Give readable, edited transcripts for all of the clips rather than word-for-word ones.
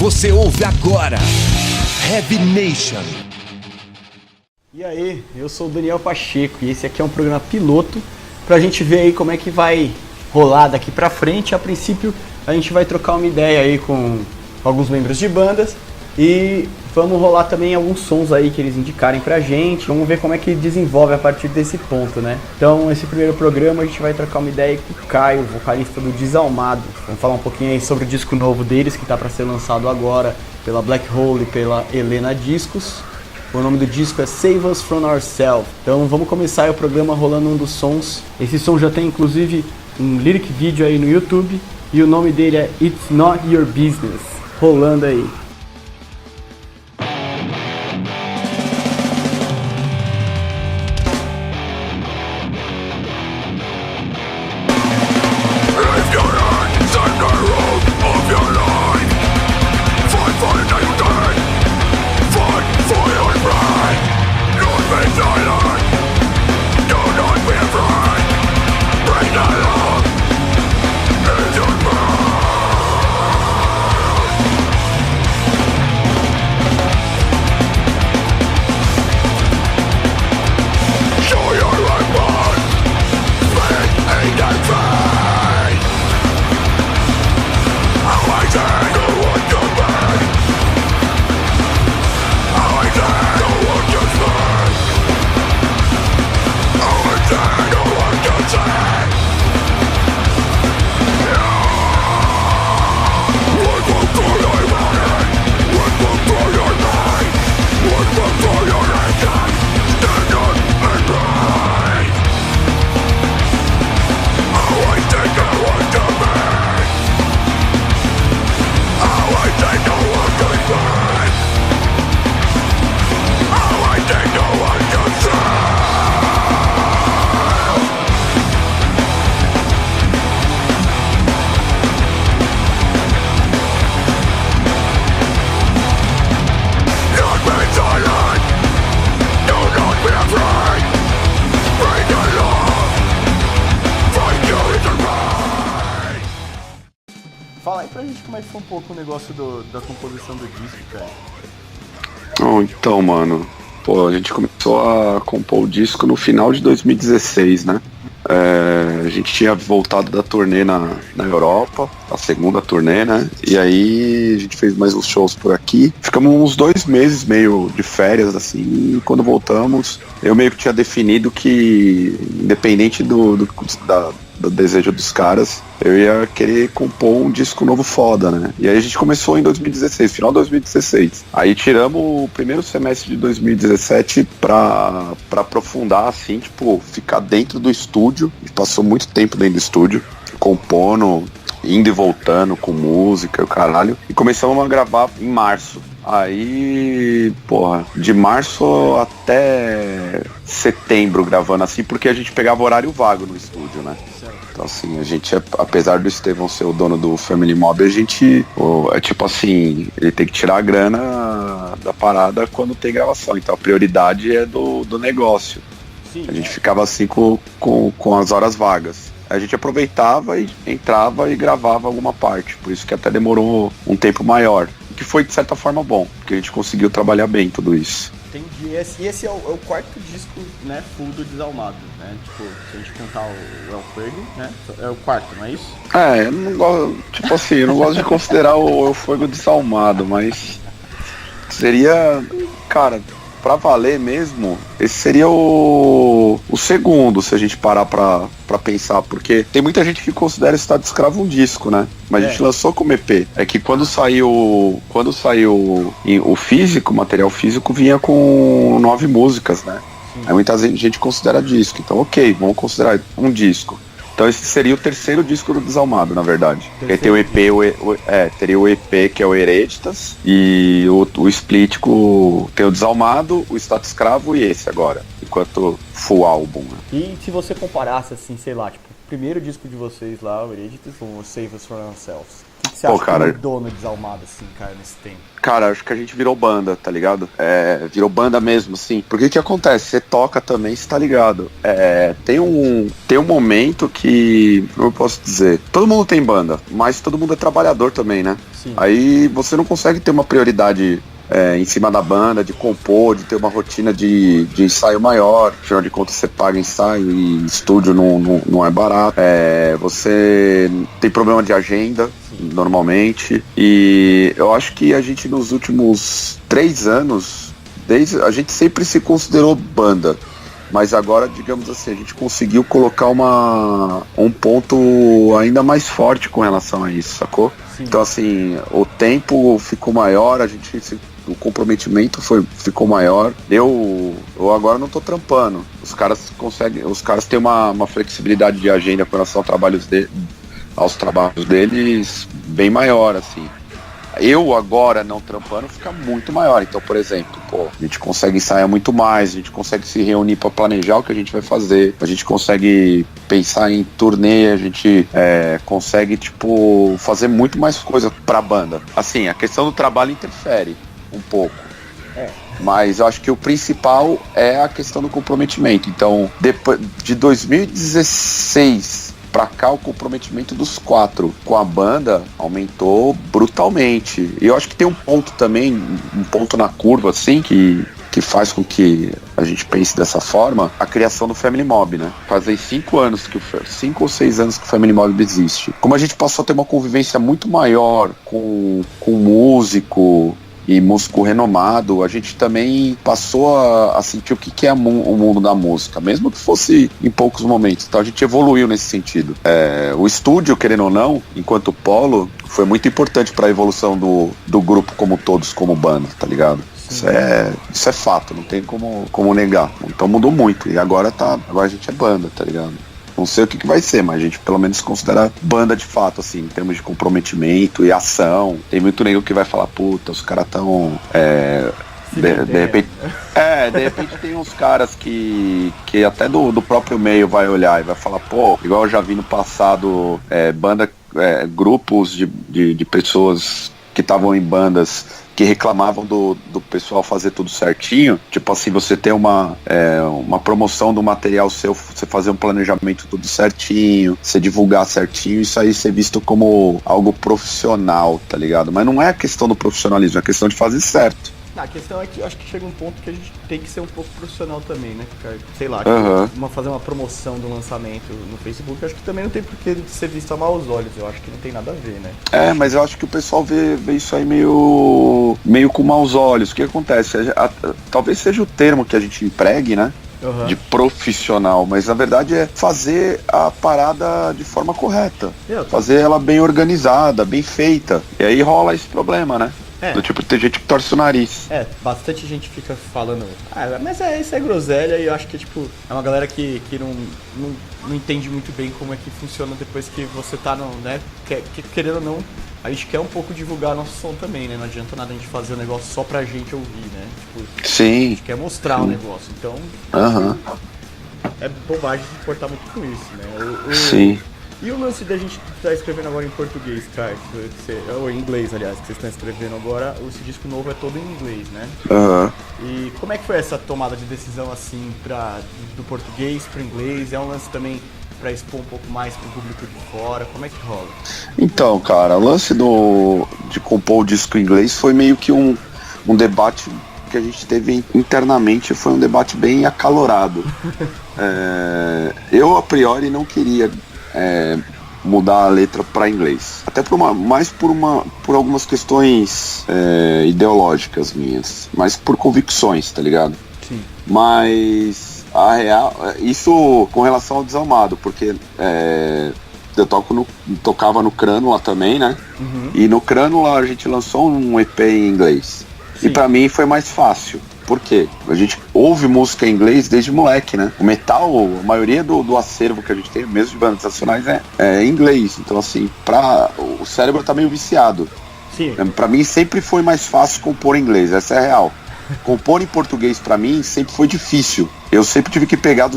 Você ouve agora Heavy Nation. E aí, eu sou o Daniel Pacheco e esse aqui é um programa piloto pra gente ver aí como é que vai rolar daqui pra frente. A princípio, a gente vai trocar uma ideia aí com alguns membros de bandas e vamos rolar também alguns sons aí que eles indicarem pra gente. Vamos ver como é que desenvolve a partir desse ponto, né? Então, esse primeiro programa a gente vai trocar uma ideia aí com o Caio, vocalista do Desalmado. Vamos falar um pouquinho aí sobre o disco novo deles, que tá pra ser lançado agora pela Black Hole e pela Helena Discos. O nome do disco é Save Us From Ourselves. Então vamos começar o programa rolando um dos sons. Esse som já tem inclusive um lyric video aí no YouTube. E o nome dele é It's Not Your Business. Rolando aí. Fala aí pra gente como é que foi um pouco o negócio da composição do disco, cara. Então, mano, a gente começou a compor o disco no final de 2016, né? A gente tinha voltado da turnê na Europa, a segunda turnê, né? E aí a gente fez mais uns shows por aqui. Ficamos uns 2 meses meio de férias, assim, e quando voltamos, eu meio que tinha definido que, independente do desejo dos caras, eu ia querer compor um disco novo foda, né? E aí a gente começou em 2016, final de 2016. Aí tiramos o primeiro semestre de 2017 pra aprofundar, assim, tipo, ficar dentro do estúdio. A gente passou muito tempo dentro do estúdio, compondo, indo e voltando com música e o caralho. E começamos a gravar em março. Aí, de março até setembro gravando assim, porque a gente pegava horário vago no estúdio, né? Então assim, a gente, apesar do Estevão ser o dono do Family Mob, a gente, é tipo assim, ele tem que tirar a grana da parada quando tem gravação, então a prioridade é do negócio. Sim, a gente ficava assim com as horas vagas. A gente aproveitava e entrava e gravava alguma parte, por isso que até demorou um tempo maior. Que foi de certa forma bom, porque a gente conseguiu trabalhar bem tudo isso. Entendi. E esse é o quarto disco, né, full do Desalmado, né? Tipo, se a gente contar o El Fuego, né? É o quarto, não é isso? Eu não gosto, tipo assim, eu não gosto de considerar o El Fuego Desalmado, mas seria, cara, pra valer mesmo, esse seria o segundo, se a gente parar pra pensar, porque tem muita gente que considera Estado Escravo um disco, né? Mas a gente lançou como EP. É que quando saiu o físico, o material físico, vinha com 9 músicas, né? Sim. Aí muita gente considera disco, então ok, vamos considerar um disco. Então esse seria o terceiro disco do Desalmado, na verdade. Aí tem o EP, teria o EP, que é o Hereditas, e o Split tem o Desalmado, o Estado Escravo e esse agora, enquanto full álbum. Né? E se você comparasse, assim, sei lá, tipo, o primeiro disco de vocês lá, o Hereditas, com o Save Us From Ourselves, O que você Pô, acha cara, que mudou no Desalmado, assim, cara, nesse tempo? Cara, acho que a gente virou banda, tá ligado? Virou banda mesmo, assim. Porque o que acontece? Você toca também, você tá ligado? Tem um momento que, como eu posso dizer, todo mundo tem banda, mas todo mundo é trabalhador também, né? Sim. Aí você não consegue ter uma prioridade em cima da banda, de compor, de ter uma rotina de ensaio maior. Afinal de contas, você paga ensaio e estúdio não é barato. Você tem problema de agenda, normalmente. E eu acho que a gente, nos últimos 3 anos, a gente sempre se considerou banda. Mas agora, digamos assim, a gente conseguiu colocar um ponto ainda mais forte com relação a isso, sacou? Sim. Então, assim, o tempo ficou maior, o comprometimento ficou maior. Eu agora não tô trampando. Os caras têm uma flexibilidade de agenda com relação aos trabalhos deles bem maior, assim. Eu agora não trampando fica muito maior. Então, por exemplo, a gente consegue ensaiar muito mais, a gente consegue se reunir para planejar o que a gente vai fazer, a gente consegue pensar em turnê, a gente consegue, fazer muito mais coisa pra banda. Assim, a questão do trabalho interfere um pouco. Mas eu acho que o principal é a questão do comprometimento. Então, depois de 2016 pra cá, o comprometimento dos 4 com a banda aumentou brutalmente. E eu acho que tem um ponto também, um ponto na curva, assim, que faz com que a gente pense dessa forma, a criação do Family Mob, né? Fazem 5 ou 6 anos que o Family Mob existe. Como a gente passou a ter uma convivência muito maior com músico e músico renomado, a gente também passou a sentir o que é o mundo da música, mesmo que fosse em poucos momentos. Então a gente evoluiu nesse sentido. O estúdio, querendo ou não, enquanto polo, foi muito importante para a evolução do grupo como todos, como banda, tá ligado? Isso é fato, não tem como negar. Então mudou muito, e agora a gente é banda, tá ligado? Não sei o que vai ser, mas a gente pelo menos considera banda de fato, assim, em termos de comprometimento e ação. Tem muito nego que vai falar, puta, os caras tão... de repente tem uns caras que até do próprio meio vai olhar e vai falar, pô, igual eu já vi no passado, grupos de pessoas que estavam em bandas que reclamavam do pessoal fazer tudo certinho, tipo assim, você ter uma promoção do material seu, você fazer um planejamento tudo certinho, você divulgar certinho, isso aí ser visto como algo profissional, tá ligado? Mas não é a questão do profissionalismo, é a questão de fazer certo. A questão é que eu acho que chega um ponto que a gente tem que ser um pouco profissional também, né? Sei lá, fazer uma promoção do lançamento no Facebook, eu acho que também não tem por que ser visto a maus olhos, eu acho que não tem nada a ver, né? Mas eu acho que o pessoal vê isso aí meio com maus olhos. O que acontece? Talvez seja o termo que a gente empregue, né? De profissional, mas na verdade é fazer a parada de forma correta, fazer ela bem organizada, bem feita, e aí rola esse problema, né? Do tipo, tem gente que torce o nariz. Bastante gente fica falando, mas isso é groselha, e eu acho que é uma galera que não entende muito bem como é que funciona depois que você tá né? Querendo ou não, a gente quer um pouco divulgar nosso som também, né? Não adianta nada a gente fazer o negócio só pra gente ouvir, né? Sim. A gente quer mostrar o negócio, então é bobagem se importar muito com isso, né? Sim. E o lance da gente estar escrevendo agora em português, cara, ou em inglês, aliás, que vocês estão escrevendo agora, esse disco novo é todo em inglês, né? E como é que foi essa tomada de decisão, assim, do português pro inglês? É um lance também pra expor um pouco mais pro público de fora? Como é que rola? Então, cara, o lance de compor o disco em inglês foi meio que um debate que a gente teve internamente, foi um debate bem acalorado. Eu, a priori, não queria mudar a letra para inglês, até por algumas questões ideológicas minhas, mas por convicções, tá ligado? Sim. Mas a real, isso com relação ao Desalmado, porque eu tocava no Crânula também, né? E no Crânula a gente lançou um EP em inglês. Sim. E pra mim foi mais fácil. Por quê? A gente ouve música em inglês desde moleque, né? O metal, a maioria do acervo que a gente tem, mesmo de bandas nacionais, é em inglês. Então, assim, o cérebro tá meio viciado. Sim. Pra mim sempre foi mais fácil compor em inglês, essa é a real. compor em português pra mim sempre foi difícil. Eu sempre tive que pegar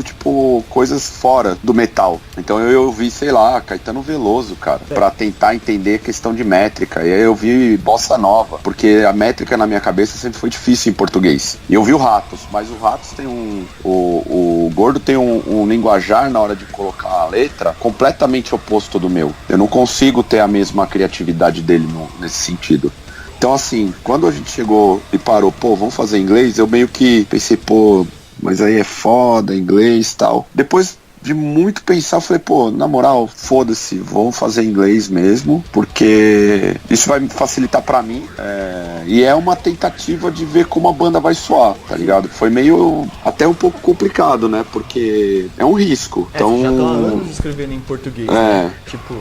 coisas fora do metal. Então eu ouvi, sei lá, Caetano Veloso, cara, pra tentar entender a questão de métrica. E aí eu vi Bossa Nova, porque a métrica na minha cabeça sempre foi difícil em português. E eu vi o Ratos, mas o Ratos tem o Gordo tem um linguajar na hora de colocar a letra completamente oposto do meu. Eu não consigo ter a mesma criatividade dele nesse sentido. Então, assim, quando a gente chegou e parou, vamos fazer inglês, eu meio que pensei, mas aí é foda, inglês e tal. Depois de muito pensar, eu falei, na moral, foda-se, vamos fazer inglês mesmo, porque isso vai me facilitar pra mim, e é uma tentativa de ver como a banda vai soar, tá ligado? Foi meio, até um pouco complicado, né, porque é um risco. Então, já estão há anos escrevendo em português, né? Tipo...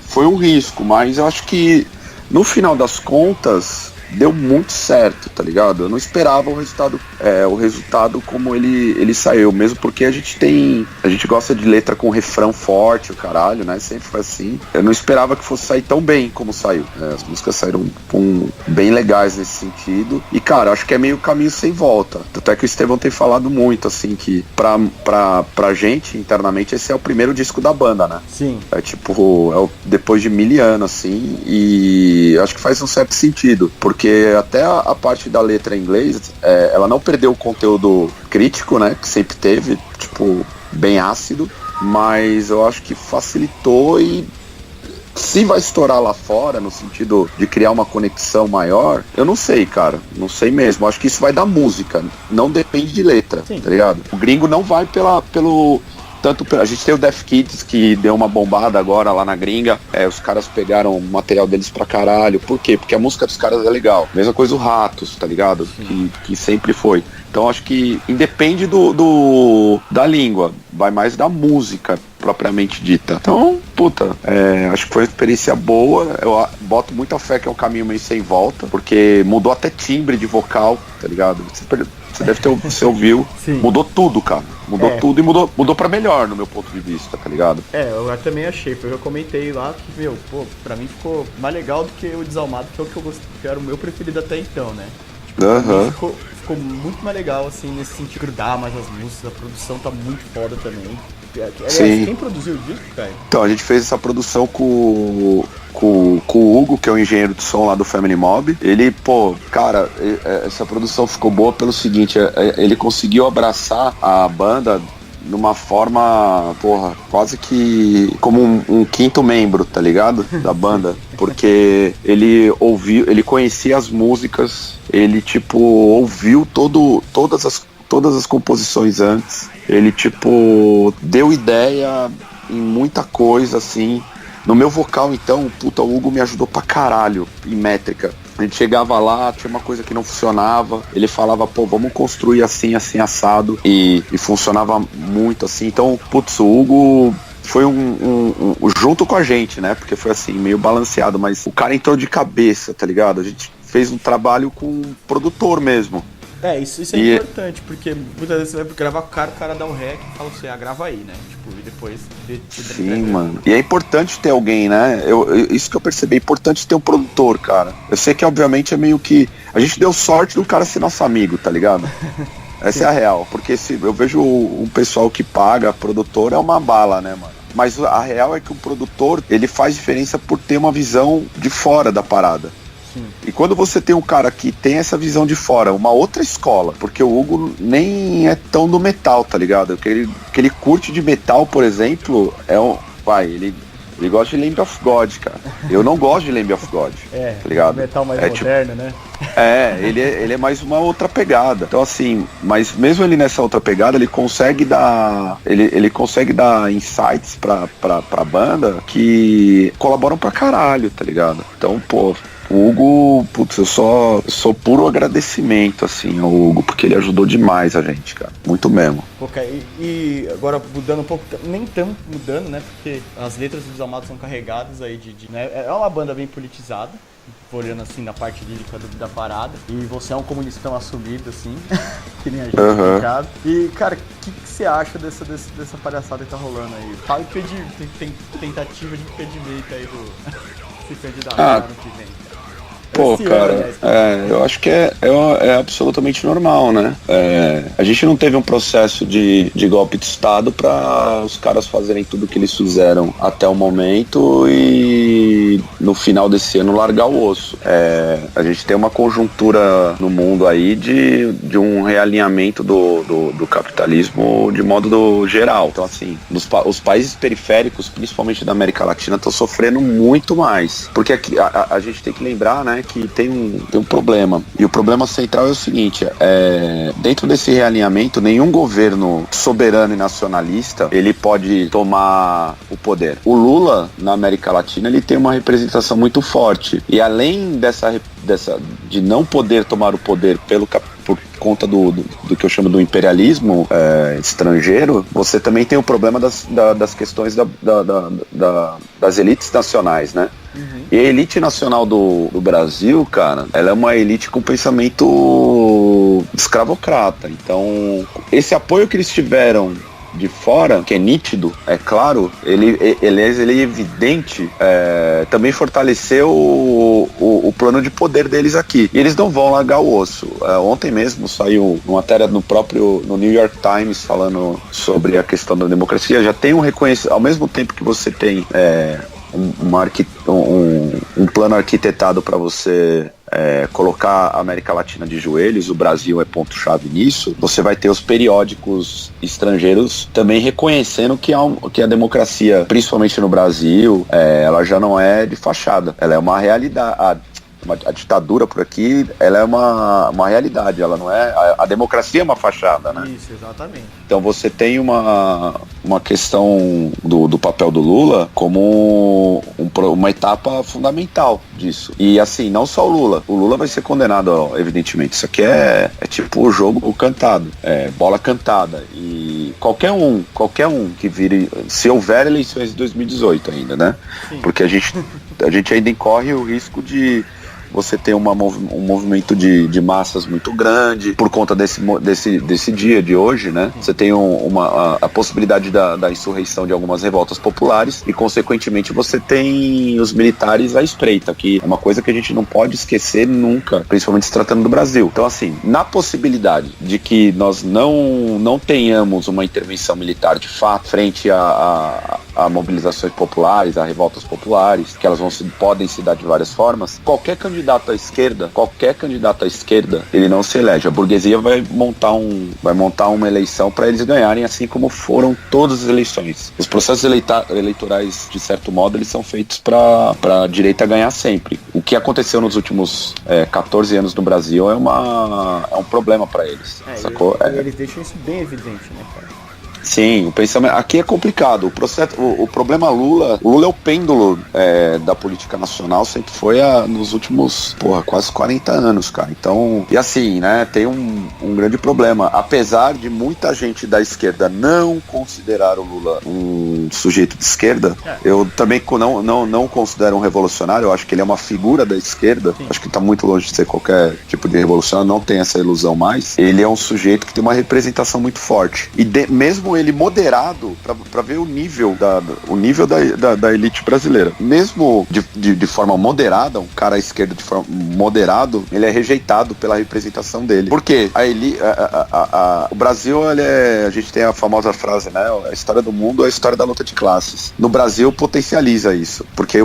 Foi um risco, mas eu acho que no final das contas deu muito certo, tá ligado? Eu não esperava o resultado como ele saiu, mesmo porque a gente gosta de letra com refrão forte, o caralho, né? Sempre foi assim. Eu não esperava que fosse sair tão bem como saiu. As músicas saíram bem legais nesse sentido. E, cara, acho que é meio caminho sem volta. Até que o Estevão tem falado muito, assim, que pra gente, internamente, esse é o primeiro disco da banda, né? Sim. Depois de 1000 anos, assim, e acho que faz um certo sentido, porque até a parte da letra em inglês, ela não perdeu o conteúdo crítico, né, que sempre teve, bem ácido, mas eu acho que facilitou. E se vai estourar lá fora, no sentido de criar uma conexão maior, eu não sei, cara, não sei mesmo. Acho que isso vai da música, não depende de letra. Sim. Tá ligado? O gringo não vai pelo... A gente tem o Death Kids, que deu uma bombada agora lá na gringa. Os caras pegaram o material deles pra caralho. Por quê? Porque a música dos caras é legal. Mesma coisa o Ratos, tá ligado? Que sempre foi. Então acho que independe da língua, vai mais da música propriamente dita. Então, acho que foi uma experiência boa. Eu boto muita fé que é um caminho meio sem volta, porque mudou até timbre de vocal, tá ligado? Você deve ter, você ouviu. Sim. Mudou tudo, cara. Mudou tudo e mudou pra melhor, no meu ponto de vista, tá ligado? Eu também achei. Eu comentei lá que, pra mim ficou mais legal do que o Desalmado, que é o que eu gostei, que era o meu preferido até então, né? Ficou muito mais legal, assim, nesse sentido, grudar mais as músicas, a produção tá muito foda também. Aliás, quem produziu o disco, cara? Então, a gente fez essa produção com o Hugo, que é o engenheiro de som lá do Family Mob. Ele, cara, essa produção ficou boa pelo seguinte, ele conseguiu abraçar a banda numa forma, quase que como um quinto membro, tá ligado? Da banda. Porque ele conhecia as músicas, ele, ouviu todas as composições antes. Ele, deu ideia em muita coisa, assim. No meu vocal, então, o Hugo me ajudou pra caralho em métrica. A gente chegava lá, tinha uma coisa que não funcionava, ele falava, vamos construir assim, assim, assado, e funcionava muito assim. Então, o Hugo foi junto com a gente, né, porque foi assim, meio balanceado, mas o cara entrou de cabeça, tá ligado? A gente fez um trabalho com um produtor mesmo. Isso é importante, porque muitas vezes você vai gravar com o cara dá um rec e fala assim, grava aí, né? E depois... Sim, mano. E é importante ter alguém, né? Isso que eu percebi, é importante ter um produtor, cara. Eu sei que, obviamente, é meio que... A gente deu sorte do cara ser nosso amigo, tá ligado? Essa é a real. Porque eu vejo um pessoal que paga produtor, é uma bala, né, mano? Mas a real é que o produtor, ele faz diferença por ter uma visão de fora da parada. Sim. E quando você tem um cara que tem essa visão de fora, uma outra escola, porque o Hugo nem é tão do metal, tá ligado? O que ele curte de metal, por exemplo, ele gosta de Lamb of God, cara. Eu não gosto de Lamb of God, tá ligado? Metal mais moderno, né? Ele é mais uma outra pegada. Então, assim, mas mesmo ele nessa outra pegada, ele consegue dar insights pra banda que colaboram pra caralho, tá ligado? Então, o Hugo, eu sou puro agradecimento, assim, ao Hugo, porque ele ajudou demais a gente, cara. Muito mesmo. E agora mudando um pouco, nem tão mudando, né? Porque as letras dos Desalmados são carregadas aí né? É uma banda bem politizada, olhando assim na parte lírica da parada. E você é um comunistão assumido, assim, que nem a gente em casa. E, cara, o que você acha dessa palhaçada que tá rolando aí? Fala tem tentativa de impedimento aí do se candidatar no que vem. Pô, Esse cara, ano, né? eu acho que é absolutamente normal, né? A gente não teve um processo de golpe de Estado para os caras fazerem tudo o que eles fizeram até o momento e no final desse ano largar o osso. A gente tem uma conjuntura no mundo aí de um realinhamento do capitalismo de modo geral. Então, assim, os países periféricos, principalmente da América Latina, estão sofrendo muito mais. Porque aqui, a gente tem que lembrar, né, que tem um problema. E o problema central é o seguinte, dentro desse realinhamento, nenhum governo soberano e nacionalista, ele pode tomar o poder. O Lula, na América Latina, ele tem uma representação muito forte. E além de não poder tomar o poder por conta do que eu chamo do imperialismo estrangeiro, você também tem o problema das questões das elites nacionais, né? Uhum. E a elite nacional do Brasil, cara, ela é uma elite com pensamento escravocrata. Então, esse apoio que eles tiveram de fora, que é nítido, é claro, ele é evidente, também fortaleceu o plano de poder deles aqui. E eles não vão largar o osso. Ontem mesmo saiu uma matéria no New York Times falando sobre a questão da democracia. Já tem um reconhecimento, ao mesmo tempo que você tem um plano arquitetado para você colocar a América Latina de joelhos, o Brasil é ponto-chave nisso, você vai ter os periódicos estrangeiros também reconhecendo que a democracia, principalmente no Brasil, ela já não é de fachada, ela é uma realidade. A ditadura por aqui, ela é uma realidade, ela não é... A democracia é uma fachada, né? Isso, exatamente. Então você tem uma questão do papel do Lula como uma etapa fundamental disso. E assim, não só o Lula vai ser condenado, evidentemente. Isso aqui é tipo o jogo cantado, bola cantada. E qualquer um que vire, se houver eleições de 2018 ainda, né? Sim. Porque a gente ainda incorre o risco de você tem um movimento de massas muito grande por conta desse dia de hoje, né? Você tem a possibilidade da insurreição de algumas revoltas populares e, consequentemente, você tem os militares à espreita, que é uma coisa que a gente não pode esquecer nunca, principalmente se tratando do Brasil. Então, assim, na possibilidade de que nós não tenhamos uma intervenção militar de fato frente a mobilizações populares, a revoltas populares, que elas podem se dar de várias formas, qualquer candidato à esquerda, ele não se elege. A burguesia vai montar uma eleição para eles ganharem, assim como foram todas as eleições. Os processos eleitorais, de certo modo, eles são feitos para a direita ganhar sempre. O que aconteceu nos últimos 14 anos no Brasil é um problema para eles. Sacou? Eles deixam isso bem evidente, né, cara? Sim, o pensamento aqui é complicado. O problema Lula é o pêndulo da política nacional, sempre foi nos últimos, quase 40 anos, cara. Então, e assim, né, tem um grande problema. Apesar de muita gente da esquerda não considerar o Lula um sujeito de esquerda, eu também não considero um revolucionário. Eu acho que ele é uma figura da esquerda. Sim. Acho que está muito longe de ser qualquer tipo de revolucionário, não tem essa ilusão mais. Ele é um sujeito que tem uma representação muito forte. E mesmo ele moderado, para ver o nível da elite brasileira. Mesmo de forma moderada, um cara à esquerda de forma moderado, ele é rejeitado pela representação dele. Por quê? O Brasil, a gente tem a famosa frase, né? A história do mundo é a história da luta de classes. No Brasil, potencializa isso, porque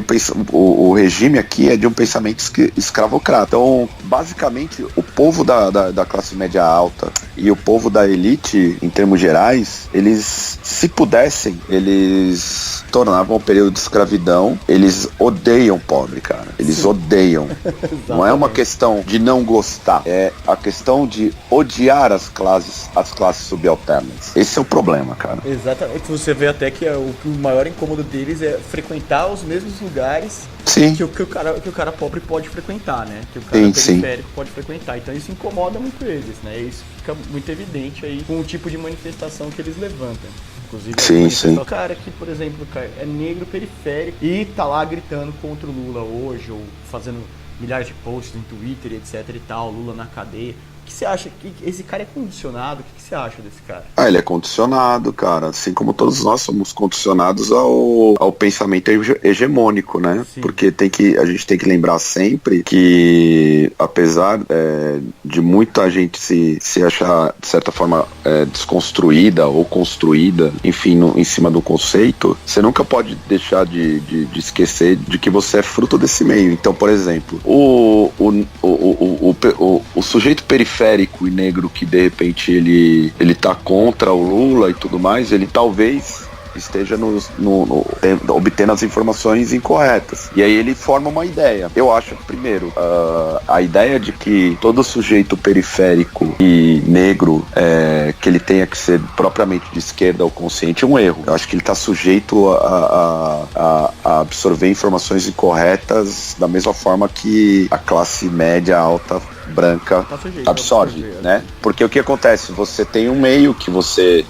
o regime aqui é de um pensamento escravocrata. Então, basicamente, o povo da classe média alta e o povo da elite, em termos gerais, eles, se pudessem, eles tornavam o período de escravidão. Eles odeiam pobre, cara. Eles odeiam. Não é uma questão de não gostar, é a questão de odiar as classes subalternas. Esse é o problema, cara. Exatamente. Você vê até que o maior incômodo deles é frequentar os mesmos lugares. Sim. Que o cara pobre pode frequentar, né? Que o cara periférico pode frequentar. Então isso incomoda muito eles, né? Isso fica muito evidente aí com o tipo de manifestação que eles levantam. Inclusive, sim. O cara que, por exemplo, é negro periférico e tá lá gritando contra o Lula hoje, ou fazendo milhares de posts no Twitter, etc e tal, Lula na cadeia. que você acha? Esse cara é condicionado? O que você acha desse cara? Ele é condicionado, cara. Assim como todos nós somos condicionados ao pensamento hegemônico, né? Sim. Porque a gente tem que lembrar sempre que, apesar de muita gente se achar, de certa forma, desconstruída ou construída, enfim, em cima do conceito, você nunca pode deixar de esquecer de que você é fruto desse meio. Então, por exemplo, o sujeito periférico e negro que, de repente, ele tá contra o Lula e tudo mais, ele talvez esteja obtendo as informações incorretas. E aí ele forma uma ideia. Eu acho, primeiro, a ideia de que todo sujeito periférico e negro, que ele tenha que ser propriamente de esquerda ou consciente, é um erro. Eu acho que ele está sujeito a absorver informações incorretas da mesma forma que a classe média alta branca absorve, né? Porque o que acontece? Você tem um meio que você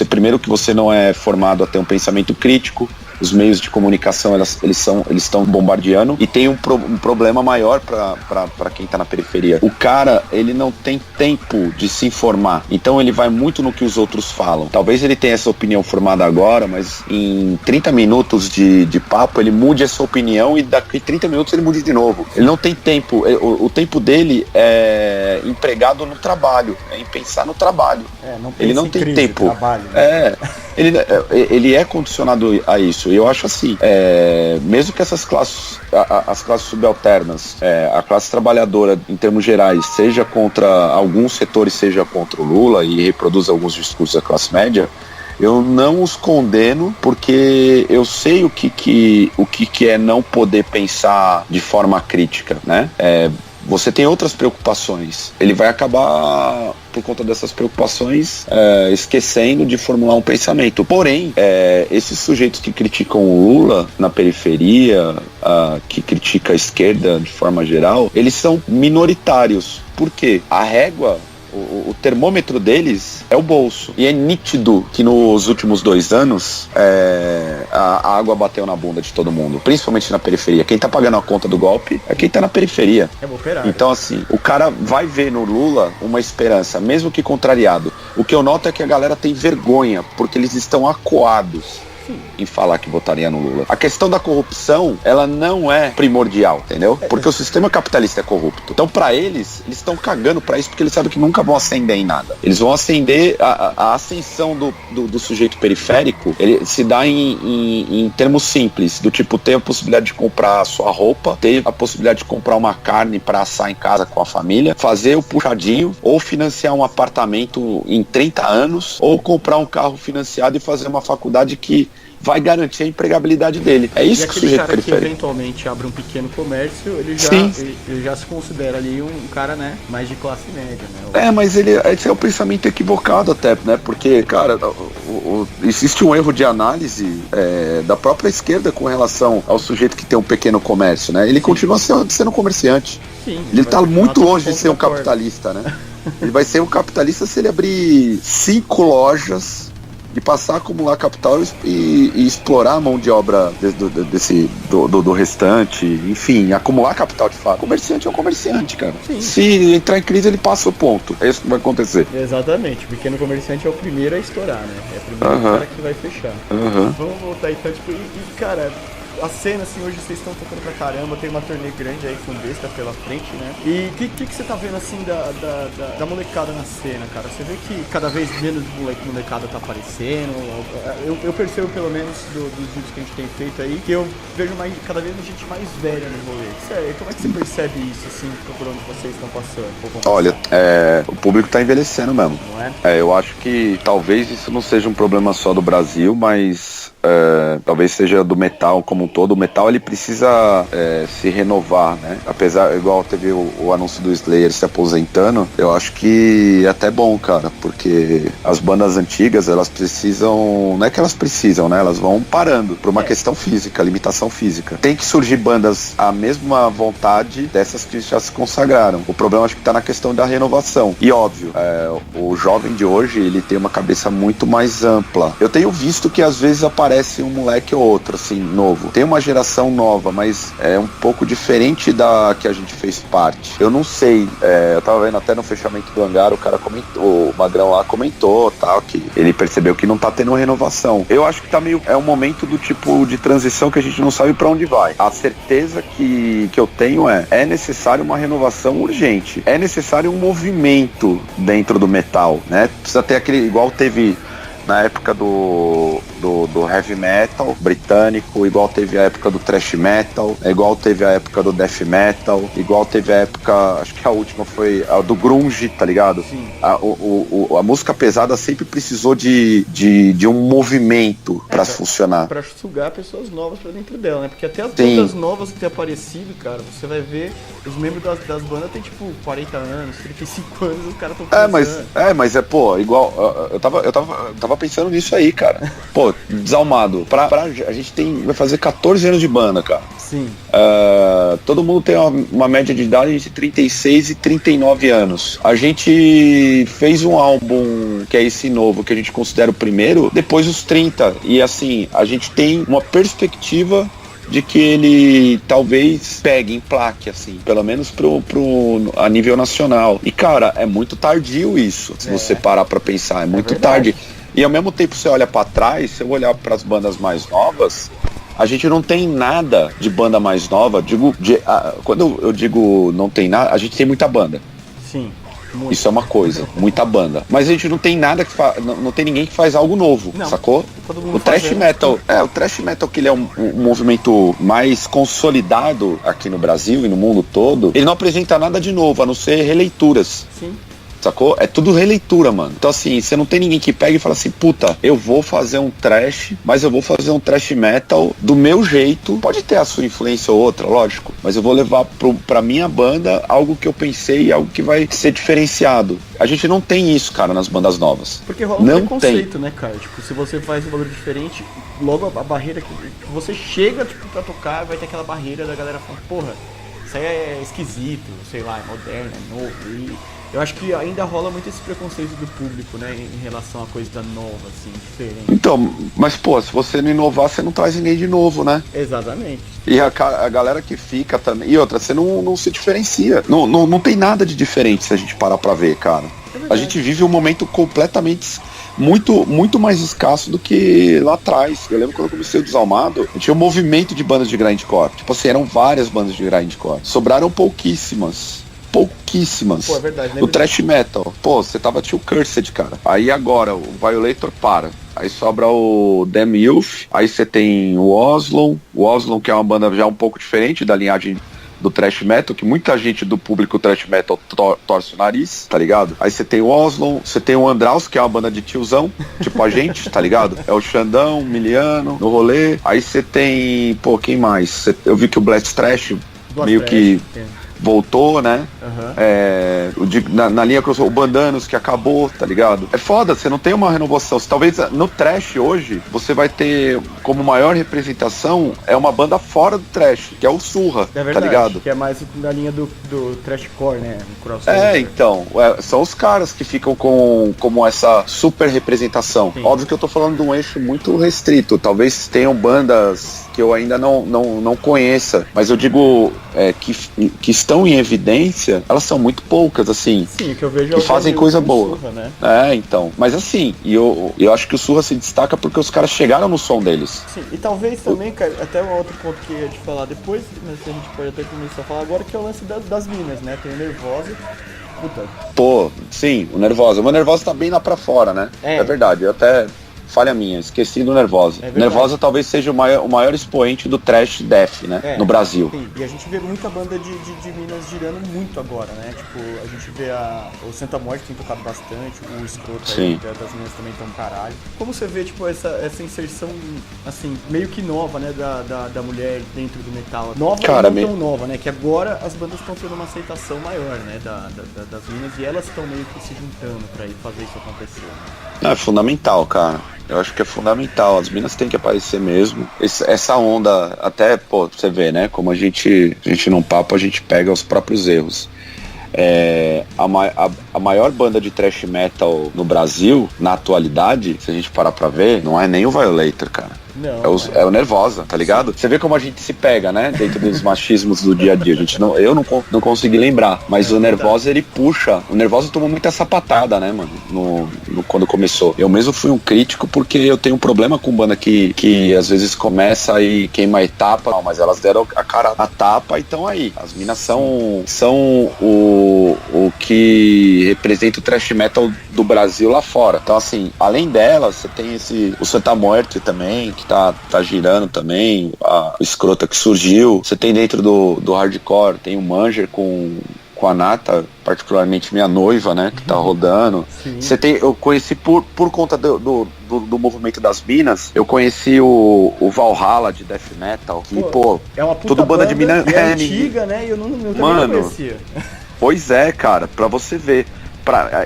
primeiro que você não é formado a ter um pensamento crítico, os meios de comunicação eles estão bombardeando, e tem um problema maior para quem tá na periferia. O cara, ele não tem tempo de se informar, então ele vai muito no que os outros falam. Talvez ele tenha essa opinião formada agora, mas em 30 minutos de papo ele mude essa opinião, e daqui 30 minutos ele mude de novo. Ele não tem tempo, o tempo dele é empregado no trabalho, em pensar no trabalho. Ele não tem tempo. Trabalho, né? Ele é condicionado a isso. E eu acho assim, mesmo que essas classes, as classes subalternas, a classe trabalhadora, em termos gerais, seja contra alguns setores, seja contra o Lula, e reproduz alguns discursos da classe média, eu não os condeno, porque eu sei o que é não poder pensar de forma crítica, né? Você tem outras preocupações. Ele vai acabar, por conta dessas preocupações, esquecendo de formular um pensamento. Porém, esses sujeitos que criticam o Lula na periferia, que critica a esquerda de forma geral, eles são minoritários. Por quê? A régua, o termômetro deles é o bolso. E é nítido que nos últimos 2 anos a água bateu na bunda de todo mundo, principalmente na periferia. Quem tá pagando a conta do golpe é quem tá na periferia. Então, assim, o cara vai ver no Lula uma esperança, mesmo que contrariado. O que eu noto é que a galera tem vergonha, porque eles estão acuados em falar que votaria no Lula. A questão da corrupção, ela não é primordial, entendeu? Porque o sistema capitalista é corrupto. Então, pra eles estão cagando pra isso, porque eles sabem que nunca vão ascender em nada. Eles vão ascender, a ascensão do sujeito periférico, ele se dá em termos simples, do tipo, ter a possibilidade de comprar a sua roupa, ter a possibilidade de comprar uma carne pra assar em casa com a família, fazer o puxadinho, ou financiar um apartamento em 30 anos, ou comprar um carro financiado e fazer uma faculdade que vai garantir a empregabilidade dele. É isso que o sujeito periférico. E aquele cara que eventualmente abre um pequeno comércio, ele já se considera ali um cara, né, mais de classe média, né? Mas esse é o pensamento equivocado até, né? Porque, cara, existe um erro de análise da própria esquerda com relação ao sujeito que tem um pequeno comércio, né? Ele continua sendo comerciante. Sim, ele tá muito longe de ser um capitalista, né? Ele vai ser um capitalista se ele abrir 5 lojas e passar a acumular capital e explorar a mão de obra do restante, enfim, acumular capital de fato. O comerciante é um comerciante, cara. Sim. Se entrar em crise, ele passa o ponto. É isso que vai acontecer. Exatamente. O pequeno comerciante é o primeiro a estourar, né? É o primeiro cara que vai fechar. Vamos voltar então, tipo, cara, a cena, assim, hoje vocês estão tocando pra caramba, tem uma turnê grande aí, Fundesca pela frente, né? E o que você tá vendo, assim, da molecada na cena, cara? Você vê que cada vez menos molecada tá aparecendo? Eu percebo, pelo menos, dos vídeos que a gente tem feito aí, que eu vejo cada vez gente mais velha no rolê. Sério, como é que você percebe isso, assim, por onde vocês estão passando? Olha, o público tá envelhecendo mesmo. Não é? Eu acho que talvez isso não seja um problema só do Brasil, mas talvez seja do metal como um todo. O metal, ele precisa se renovar, né? Apesar, igual teve o anúncio do Slayer se aposentando, eu acho que é até bom, cara, porque as bandas antigas, elas precisam, não é que elas precisam, né? Elas vão parando por uma questão física, limitação física. Tem que surgir bandas à mesma vontade dessas que já se consagraram. O problema, acho que tá na questão da renovação. E óbvio, o jovem de hoje, ele tem uma cabeça muito mais ampla. Eu tenho visto que às vezes aparece aparece um moleque ou outro, assim, novo. Tem uma geração nova, mas é um pouco diferente da que a gente fez parte. Eu não sei, eu tava vendo até no fechamento do hangar, o cara comentou, o Magrão lá comentou, tal, que ele percebeu que não tá tendo renovação. Eu acho que tá meio, é um momento do tipo de transição que a gente não sabe pra onde vai. A certeza que eu tenho é necessário uma renovação urgente. É necessário um movimento dentro do metal, né? Precisa ter aquele, igual teve na época do heavy metal britânico, igual teve a época do thrash metal, igual teve a época do death metal, igual teve a época, acho que a última foi a do grunge, tá ligado? Sim. A música pesada sempre precisou de um movimento pra funcionar. Pra sugar pessoas novas pra dentro dela, né? Porque até as bandas novas que tem aparecido, cara, você vai ver, os membros das bandas tem tipo 40 anos, 35 anos, os caras tão começando. Mas pô, igual, eu tava pensando nisso aí, cara. Pô, Desalmado, a gente vai fazer 14 anos de banda, cara. Sim. Todo mundo tem uma média de idade entre 36 e 39 anos. A gente fez um álbum, que é esse novo, que a gente considera o primeiro, depois dos 30. E assim, a gente tem uma perspectiva de que ele talvez pegue, emplaque, assim, pelo menos a nível nacional. E, cara, é muito tardio isso, se você parar pra pensar, é muito tarde. E ao mesmo tempo você olha pra trás, se eu olhar pras bandas mais novas, a gente não tem nada de banda mais nova. Quando eu digo não tem nada, a gente tem muita banda. Sim. Muito. Isso é uma coisa, muita banda. Mas a gente não tem nada não tem ninguém que faz algo novo, não, sacou? O thrash metal, o thrash metal, que ele é um movimento mais consolidado aqui no Brasil e no mundo todo, ele não apresenta nada de novo, a não ser releituras. Sim. Sacou? É tudo releitura, mano. Então assim, você não tem ninguém que pegue e fala assim, puta, eu vou fazer um thrash, mas eu vou fazer um thrash metal do meu jeito. Pode ter a sua influência ou outra, lógico, mas eu vou levar pra minha banda algo que eu pensei, algo que vai ser diferenciado. A gente não tem isso, cara, nas bandas novas. Porque rola um preconceito, né, cara? Tipo, se você faz um bagulho diferente, logo a barreira que você chega, tipo, pra tocar, vai ter aquela barreira da galera falando, porra, isso aí é esquisito, sei lá, é moderno, é novo. E eu acho que ainda rola muito esse preconceito do público, né, em relação a coisa nova, assim, diferente. Então, mas pô, se você não inovar, você não traz ninguém de novo, né? Exatamente. E a galera que fica também. E outra, você não se diferencia. Não tem nada de diferente se a gente parar pra ver, cara. A gente vive um momento completamente muito mais escasso do que lá atrás. Eu lembro quando eu comecei o Desalmado, tinha um movimento de bandas de grindcore. Tipo assim, eram várias bandas de grindcore. Sobraram pouquíssimas. Pô, é verdade, né? O thrash metal, pô, você tava tio Cursed, cara. Aí agora o Violator para. Aí sobra o Damn Youth. Aí você tem o Oslo, que é uma banda já um pouco diferente da linhagem do thrash metal, que muita gente do público thrash metal torce o nariz, tá ligado? Aí você tem o Oslo, você tem o Andraus, que é uma banda de tiozão, tipo a gente, tá ligado? É o Xandão, o Miliano, no rolê. Aí você tem, pô, quem mais? Eu vi que o Blast Trash meio que voltou, né? Na linha crossover, o Bandanos, que acabou, tá ligado? É foda, você não tem uma renovação. Talvez no trash hoje, você vai ter como maior representação é uma banda fora do trash, que é o Surra, verdade, tá ligado? Que é mais na linha do trashcore, né? Crossover. Então, são os caras que ficam como essa super representação. Sim. Óbvio que eu tô falando de um eixo muito restrito. Talvez tenham bandas que eu ainda não conheça, mas eu digo que estão em evidência, elas são muito poucas, assim. Sim, o que eu vejo que fazem coisa boa. Surra, né? Então. Mas assim, eu acho que o Surra se destaca porque os caras chegaram no som deles. Sim, e talvez também, cara, até um outro ponto que eu ia te falar depois, mas a gente pode até começar a falar agora, que é o lance das minas, né? Tem o Nervosa. Puta. Pô, sim, o Nervosa. O Nervosa tá bem lá pra fora, né? É verdade, eu até... Falha minha, esqueci do Nervosa. Nervosa talvez seja o maior expoente do thrash death, né? No Brasil. Sim. E a gente vê muita banda de Minas girando muito agora, né? Tipo, a gente vê o Santa Morte tem tocado bastante, o Escroto aí, das Minas também tão caralho. Como você vê, tipo, essa inserção, assim, meio que nova, né? Da mulher dentro do metal. Nova, cara, não tão nova, né? Que agora as bandas estão tendo uma aceitação maior, né? Das Minas, e elas estão meio que se juntando pra ir fazer isso acontecer, né? É fundamental, cara. Eu acho que é fundamental, as minas têm que aparecer mesmo. Essa onda, até, pô, você vê, né? Como a gente num papo, a gente pega os próprios erros. A maior banda de thrash metal no Brasil, na atualidade, se a gente parar pra ver, não é nem o Violator, cara. Não, É o Nervosa, tá ligado? Você vê como a gente se pega, né? Dentro dos machismos do dia a dia. Eu não consegui lembrar, mas o Nervosa, ele puxa. O Nervosa tomou muita sapatada, né, mano? Quando começou. Eu mesmo fui um crítico porque eu tenho um problema com banda que às vezes começa e queima a etapa, não, mas elas deram a cara na tapa e estão aí. As minas são o que representa o thrash metal do Brasil lá fora. Então, assim, além delas, você tem o Santa Muerte também, que tá girando também, a escrota que surgiu. Você tem dentro do hardcore, tem o Manger com a Nata, particularmente minha noiva, né, que tá rodando. Você tem, eu conheci por conta do movimento das minas, eu conheci o Valhalla de Death Metal, que, é uma puta tudo banda de mina é antiga, né, e eu também não conhecia. Pois é, cara, pra você ver.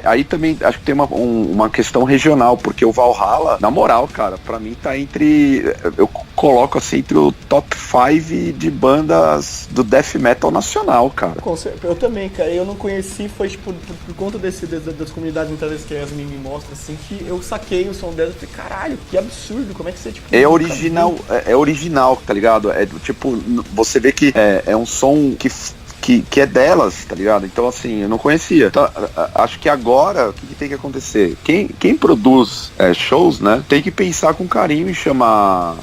Aí também acho que tem uma questão regional, porque o Valhalla, na moral, cara, pra mim tá eu coloco assim entre o top 5 de bandas do death metal nacional, cara. Eu também, cara, eu não conheci, foi tipo, por conta das comunidades muitas vezes que as me mostram, assim, que eu saquei o som delas e falei, caralho, que absurdo, como é que você, tipo... É original, tá ligado? É tipo, você vê que é um som que é delas, tá ligado? Então, assim, eu não conhecia. Então, acho que agora, o que tem que acontecer? Quem produz shows, né, tem que pensar com carinho em chamar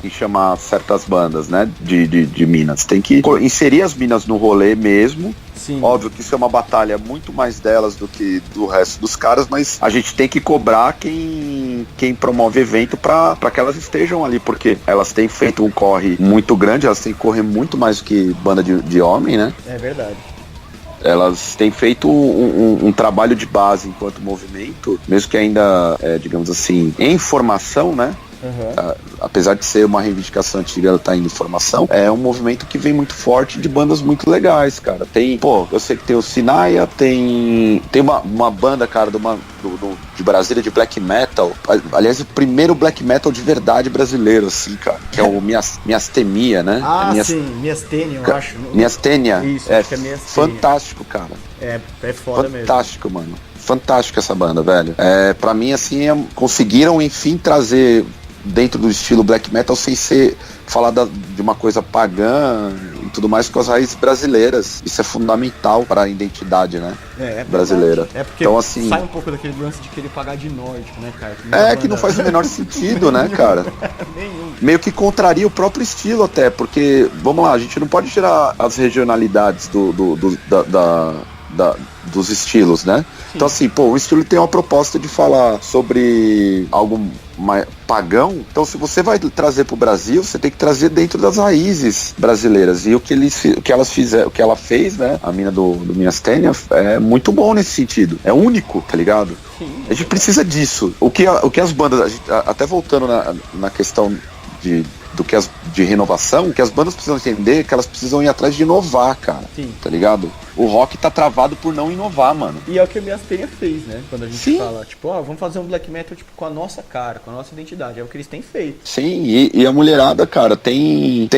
certas bandas, né, de minas. Tem que inserir as minas no rolê mesmo. Sim. Óbvio que isso é uma batalha muito mais delas do que do resto dos caras, mas a gente tem que cobrar quem promove evento pra que elas estejam ali, porque elas têm feito um corre muito grande, elas têm que correr muito mais do que banda de homem, né? É verdade. Elas têm feito um trabalho de base enquanto movimento, mesmo que ainda, digamos assim, em formação, né? Uhum. Apesar de ser uma reivindicação antiga, ela tá indo em formação. É um movimento que vem muito forte de bandas muito legais, cara. Eu sei que tem o Sinaia, tem uma banda, cara, de Brasília de black metal. Aliás, o primeiro black metal de verdade brasileiro, assim, cara. Que é o Miastemia, né? Sim, Miastênia, eu acho. Miastênia. Isso, acho que é Miastênia. Fantástico, cara. É foda mesmo. Fantástico, mano. Fantástico essa banda, velho. Pra mim, assim, conseguiram, enfim, trazer dentro do estilo black metal sem falar de uma coisa pagã e tudo mais, com as raízes brasileiras. Isso é fundamental para a identidade, né, brasileira. É porque então, assim, sai um pouco daquele lance de querer pagar de nórdico, né, cara? Que não faz o menor sentido, né, cara? Nenhum. Meio que contraria o próprio estilo até, porque, vamos lá, a gente não pode tirar as regionalidades dos estilos, né? Sim. Então, assim, o estilo tem uma proposta de falar sobre algo mais pagão. Então, se você vai trazer pro Brasil, você tem que trazer dentro das raízes brasileiras. E o que ela fez, né? A mina do Miastênia é muito bom nesse sentido. É único, tá ligado? Sim. A gente precisa disso. O que as bandas, até voltando na questão de renovação, que as bandas precisam entender que elas precisam ir atrás de inovar, cara. Sim. Tá ligado? O rock tá travado por não inovar, mano. E é o que a Miastênia fez, né? Quando a gente Sim. fala, tipo, vamos fazer um black metal tipo, com a nossa cara, com a nossa identidade. É o que eles têm feito. Sim, e a mulherada, cara, tem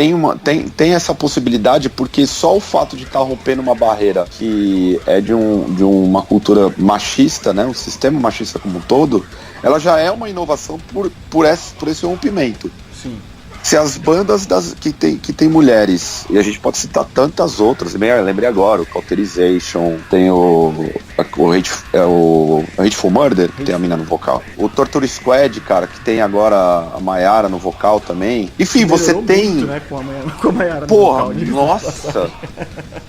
essa possibilidade, porque só o fato de estar rompendo uma barreira que é de uma cultura machista, né? Um sistema machista como um todo, ela já é uma inovação por esse rompimento. Sim. Se as bandas que tem mulheres, e a gente pode citar tantas outras, lembrei agora, o Cauterization, tem o Hateful Murder, que tem a mina no vocal. O Torture Squad, cara, que tem agora a Mayara no vocal também. Enfim, você tem... Muito, né, com a Mayara Porra, no vocal, nossa!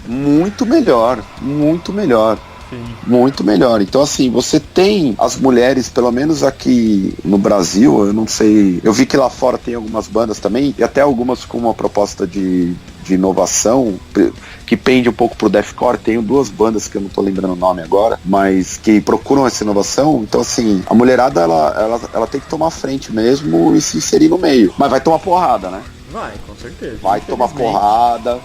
Muito melhor, muito melhor. Sim. Muito melhor. Então, assim, você tem as mulheres, pelo menos aqui no Brasil, eu não sei, eu vi que lá fora tem algumas bandas também, e até algumas com uma proposta de inovação, que pende um pouco pro deathcore. Tenho duas bandas que eu não tô lembrando o nome agora, mas que procuram essa inovação. Então, assim, a mulherada, ela tem que tomar frente mesmo e se inserir no meio. Mas vai tomar porrada, né? Vai, com certeza. Vai tomar porrada,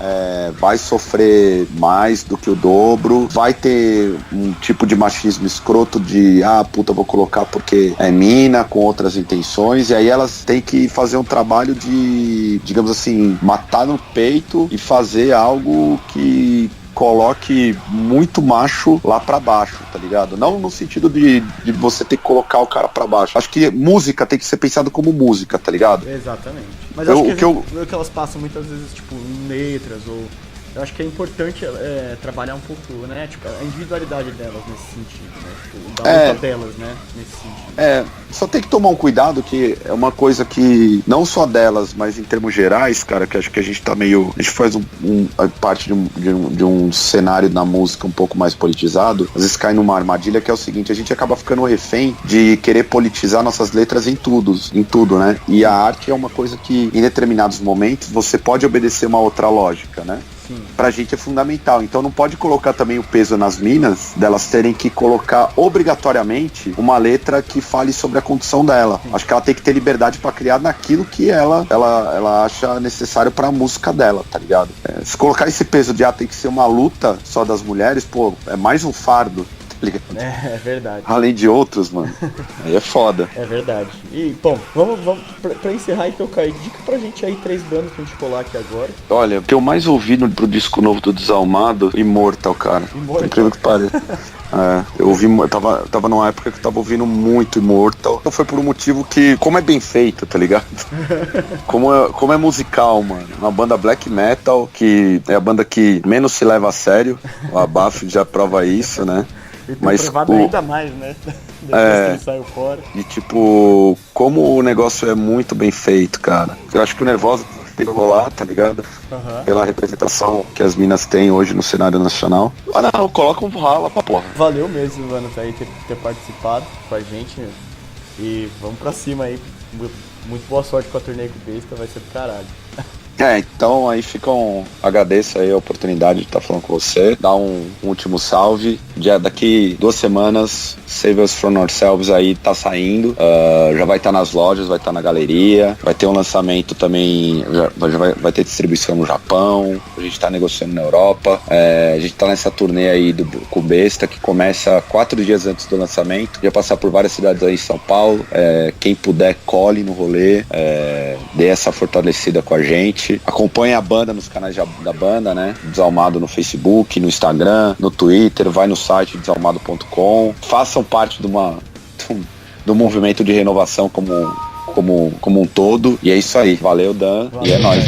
vai sofrer mais do que o dobro, vai ter um tipo de machismo escroto de, puta, vou colocar porque é mina, com outras intenções, e aí elas têm que fazer um trabalho de, digamos assim, matar no peito e fazer algo que coloque muito macho lá pra baixo, tá ligado? Não no sentido de você ter que colocar o cara pra baixo. Acho que música tem que ser pensado como música, tá ligado? Exatamente. Mas acho que elas passam muitas vezes, tipo, em letras, ou... Eu acho que é importante trabalhar um pouco, né? Tipo, a individualidade delas nesse sentido, né? Tipo, da luta delas, né? Nesse sentido. Só tem que tomar um cuidado que é uma coisa que, não só delas, mas em termos gerais, cara, que acho que a gente tá meio... A gente faz parte de um cenário na música um pouco mais politizado, às vezes cai numa armadilha que é o seguinte, a gente acaba ficando refém de querer politizar nossas letras em tudo, né? E a arte é uma coisa que, em determinados momentos, você pode obedecer uma outra lógica, né? Sim. Pra gente é fundamental, então não pode colocar também o peso nas minas delas terem que colocar obrigatoriamente uma letra que fale sobre a condição dela. Sim. Acho que ela tem que ter liberdade pra criar naquilo que ela acha necessário pra música dela, tá ligado? Se colocar esse peso de tem que ser uma luta só das mulheres, pô, é mais um fardo. É verdade. Além de outros, mano. Aí é foda. É verdade. E, bom, vamos pra encerrar então, Caio, dica pra gente aí 3 bandas pra gente colar aqui agora. Olha, o que eu mais ouvi pro disco novo do Desalmado, Immortal, cara. Incrível que pareça. Eu ouvi, tava numa época que eu tava ouvindo muito Immortal. Então foi por um motivo que, como é bem feito, tá ligado? como é musical, mano. Uma banda black metal, que é a banda que menos se leva a sério. O Abaf já prova isso, né? E tem provado ainda mais, né? Depois que ele saiu fora. E tipo, como o negócio é muito bem feito, cara. Eu acho que o Nervosa tem que rolar, tá ligado? Pela representação que as minas têm hoje no cenário nacional. Não, coloca um rala pra porra. Valeu mesmo, mano, aí ter participado com a gente. E vamos pra cima aí. Muito boa sorte com a turnê com o Besta, vai ser do caralho. Então aí agradeço aí a oportunidade de estar falando com você, dar um último salve, daqui 2 semanas, Save Us From Ourselves aí tá saindo, já vai estar nas lojas, vai estar na galeria, vai ter um lançamento também, já vai ter distribuição no Japão, a gente tá negociando na Europa, a gente tá nessa turnê aí com o Besta, que começa 4 dias antes do lançamento, vai passar por várias cidades aí em São Paulo, quem puder cole no rolê, dê essa fortalecida com a gente. Acompanhe a banda nos canais da banda, né? Desalmado no Facebook, no Instagram, no Twitter, vai no site desalmado.com. Façam parte do movimento de renovação como um todo. E é isso aí. Valeu, Dan. Valeu, e é nóis.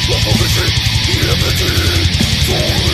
Liberty, liberty,